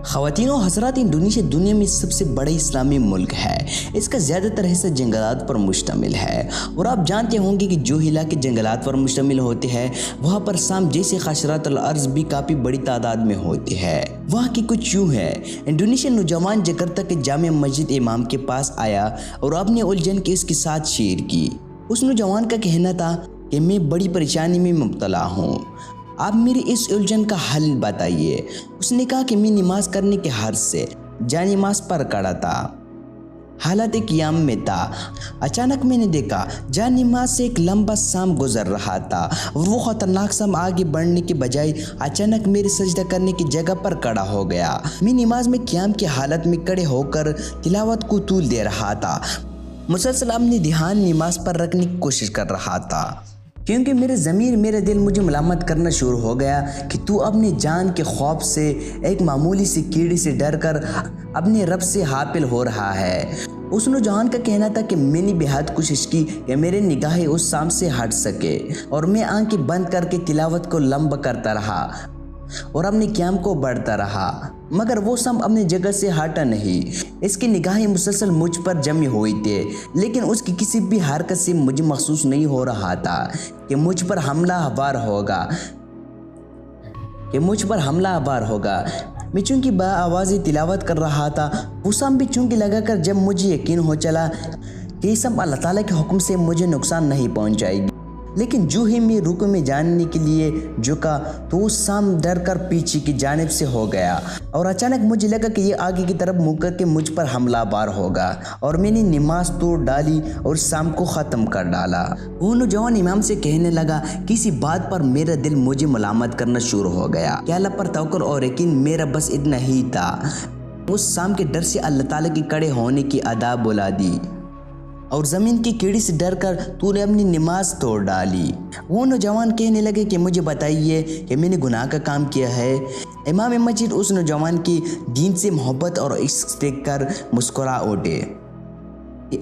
خواتین و حضرات، انڈونیشیا دنیا میں سب سے بڑا اسلامی ملک ہے۔ اس کا زیادہ تر حصہ جنگلات پر مشتمل ہے، اور آپ جانتے ہوں گے کہ جو علاقے جنگلات پر مشتمل ہوتے ہیں وہاں پر سانپ جیسے حشرات الارض بھی کافی بڑی تعداد میں ہوتے ہیں۔ وہاں کی کچھ یوں ہے۔ انڈونیشیا نوجوان جکرتا کے جامع مسجد امام کے پاس آیا اور اپنی الجھن کی اس کے ساتھ شیئر کی۔ اس نوجوان کا کہنا تھا کہ میں بڑی پریشانی میں مبتلا ہوں، آپ میری اس الجھن کا حل بتائیے۔ اس نے کہا کہ میں نماز کرنے کے حرص سے جانماز پر کھڑا تھا، حالت قیام میں تھا۔ اچانک میں نے دیکھا جانماز سے ایک لمبا سانپ گزر رہا تھا، اور وہ خطرناک سانپ آگے بڑھنے کے بجائے اچانک میرے سجدہ کرنے کی جگہ پر کھڑا ہو گیا۔ میں نماز میں قیام کی حالت میں کھڑے ہو کر تلاوت کو طول دے رہا تھا، مسلسل اپنی دھیان نماز پر رکھنے کی کوشش کر رہا تھا، کیونکہ میرے ضمیر، میرا دل مجھے ملامت کرنا شروع ہو گیا کہ تو اپنی جان کے خوف سے، ایک معمولی سی کیڑی سے ڈر کر اپنے رب سے غافل ہو رہا ہے۔ اس نوجوان کا کہنا تھا کہ میں نے بہت کوشش کی کہ میرے نگاہیں اس سانپ سے ہٹ سکے، اور میں آنکھیں بند کر کے تلاوت کو لمبا کرتا رہا اور اپنے قیام کو بڑھتا رہا، مگر وہ سانپ اپنی جگہ سے ہٹا نہیں۔ اس کی نگاہیں مسلسل مجھ پر جمی ہوئی تھی، لیکن اس کی کسی بھی حرکت سے مجھے محسوس نہیں ہو رہا تھا کہ مجھ پر حملہ آور ہوگا۔ میں چونکہ با آوازی تلاوت کر رہا تھا، وہ سانپ بھی چونکہ لگا کر جب مجھے یقین ہو چلا کہ یہ سانپ اللہ تعالیٰ کے حکم سے مجھے نقصان نہیں پہنچائے گی، لیکن جو ہی میں رکوع میں جانے کے لیے جھکا تو وہ سانپ ڈر کر پیچھے کی جانب سے ہو گیا، اور اچانک مجھے لگا کہ یہ آگے کی طرف منہ کر کے مجھ پر حملہ آور ہوگا، اور میں نے نماز توڑ ڈالی اور سانپ کو ختم کر ڈالا۔ وہ نوجوان امام سے کہنے لگا، کسی بات پر میرا دل مجھے ملامت کرنا شروع ہو گیا کہ اللہ پر توکل اور یقین میرا بس اتنا ہی تھا۔ اس سانپ کے ڈر سے اللہ تعالیٰ کے کھڑے ہونے کی ادا بلا دی، اور زمین کی کیڑی سے ڈر کر تو نے اپنی نماز توڑ ڈالی۔ وہ نوجوان کہنے لگے کہ مجھے بتائیے کہ میں نے گناہ کا کام کیا ہے۔ امام مسجد اس نوجوان کی دین سے محبت اور عشق دیکھ کر مسکرا اٹھے،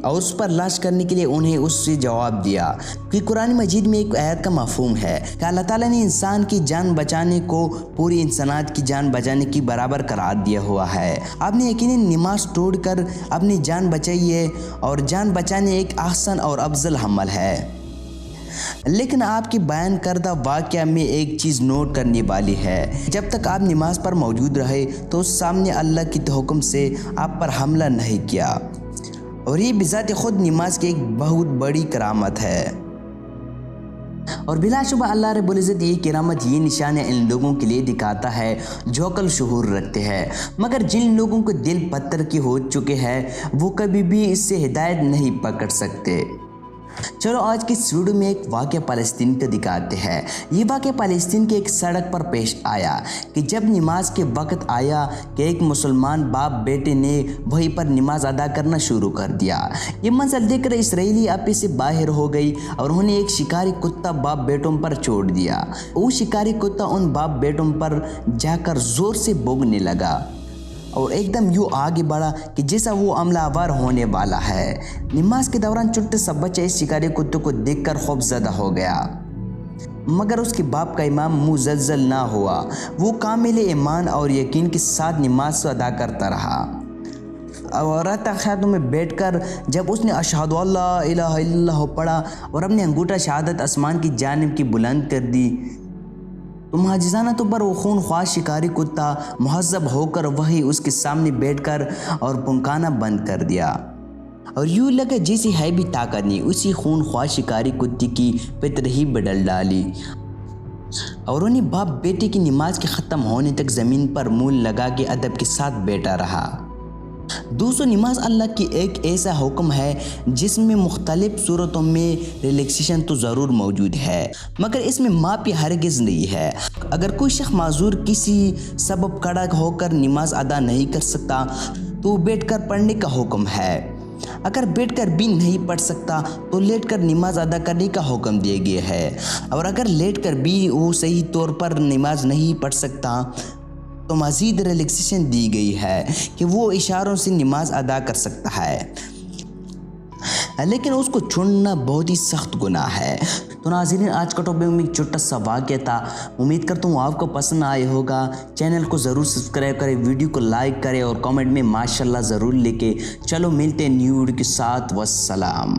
اور اس پر لاش کرنے کے لیے انہیں اس سے جواب دیا کہ قرآن مجید میں ایک آیت کا مفہوم ہے کہ اللہ تعالیٰ نے انسان کی جان بچانے کو پوری انسانات کی جان بچانے کی برابر قرار دیا ہوا ہے۔ آپ نے یقیناً نماز توڑ کر اپنی جان بچائی ہے، اور جان بچانے ایک احسن اور افضل عمل ہے، لیکن آپ کی بیان کردہ واقعہ میں ایک چیز نوٹ کرنے والی ہے۔ جب تک آپ نماز پر موجود رہے تو اس سامنے اللہ کے حکم سے آپ پر حملہ نہیں کیا، اور یہ بذات خود نماز کی ایک بہت بڑی کرامت ہے، اور بلا شبہ اللہ رب العزت یہ کرامت، یہ نشانیاں ان لوگوں کے لیے دکھاتا ہے جو عقل شعور رکھتے ہیں، مگر جن لوگوں کو دل پتھر کے ہو چکے ہیں وہ کبھی بھی اس سے ہدایت نہیں پکڑ سکتے۔ چلو آج کی اس ویڈیو میں ایک واقعہ فلسطین کا دکھاتے ہیں۔ یہ واقعہ فلسطین کے ایک سڑک پر پیش آیا کہ جب نماز کے وقت آیا کہ ایک مسلمان باپ بیٹے نے وہیں پر نماز ادا کرنا شروع کر دیا۔ یہ منظر دیکھ کر اسرائیلی اپنے سے باہر ہو گئی، اور انہوں نے ایک شکاری کتا باپ بیٹوں پر چھوڑ دیا۔ وہ شکاری کتا ان باپ بیٹوں پر جا کر زور سے بھونکنے لگا، اور ایک دم یوں آگے بڑھا کہ جیسا وہ حملہ آور ہونے والا ہے۔ نماز کے دوران چھوٹا سا بچہ اس شکاری کتے کو دیکھ کر خوف زدہ ہو گیا، مگر اس کے باپ کا ایمان منہ زلزل نہ ہوا۔ وہ کامل ایمان اور یقین کے ساتھ نماز ادا کرتا رہا، اور رکعتوں میں بیٹھ کر جب اس نے اشہد ان لا الہ الا اللہ پڑھا اور اپنے انگوٹھا شہادت آسمان کی جانب کی بلند کر دی، تو معجزانہ طور پر وہ خون خواہ شکاری کتا مہذب ہو کر وہی اس کے سامنے بیٹھ کر اور پھونکنا بند کر دیا، اور یوں لگا جیسے ہے بھی طاقت نہیں، اسی خون خواہ شکاری کتے کی فطر ہی بدل ڈالی، اور انہیں باپ بیٹے کی نماز کے ختم ہونے تک زمین پر منہ لگا کے ادب کے ساتھ بیٹھا رہا۔ دوستو، نماز اللہ کی ایک ایسا حکم ہے جس میں مختلف صورتوں میں ریلیکسیشن تو ضرور موجود ہے، مگر اس میں معافی ہرگز نہیں ہے۔ اگر کوئی شخص معذور کسی سبب کھڑا ہو کر نماز ادا نہیں کر سکتا تو بیٹھ کر پڑھنے کا حکم ہے، اگر بیٹھ کر بھی نہیں پڑھ سکتا تو لیٹ کر نماز ادا کرنے کا حکم دیا گیا ہے، اور اگر لیٹ کر بھی وہ صحیح طور پر نماز نہیں پڑھ سکتا تو مزید ریلیکسیشن دی گئی ہے کہ وہ اشاروں سے نماز ادا کر سکتا ہے، لیکن اس کو چھوڑنا بہت ہی سخت گناہ ہے۔ تو ناظرین آج کا ٹاپک میں ایک چھوٹا سا واقعہ تھا، امید کرتا ہوں آپ کو پسند آئے ہوگا۔ چینل کو ضرور سبسکرائب کریں، ویڈیو کو لائک کریں اور کامنٹ میں ماشاءاللہ ضرور لکھیں۔ چلو ملتے ہیں نیو ویڈیو کے ساتھ، والسلام۔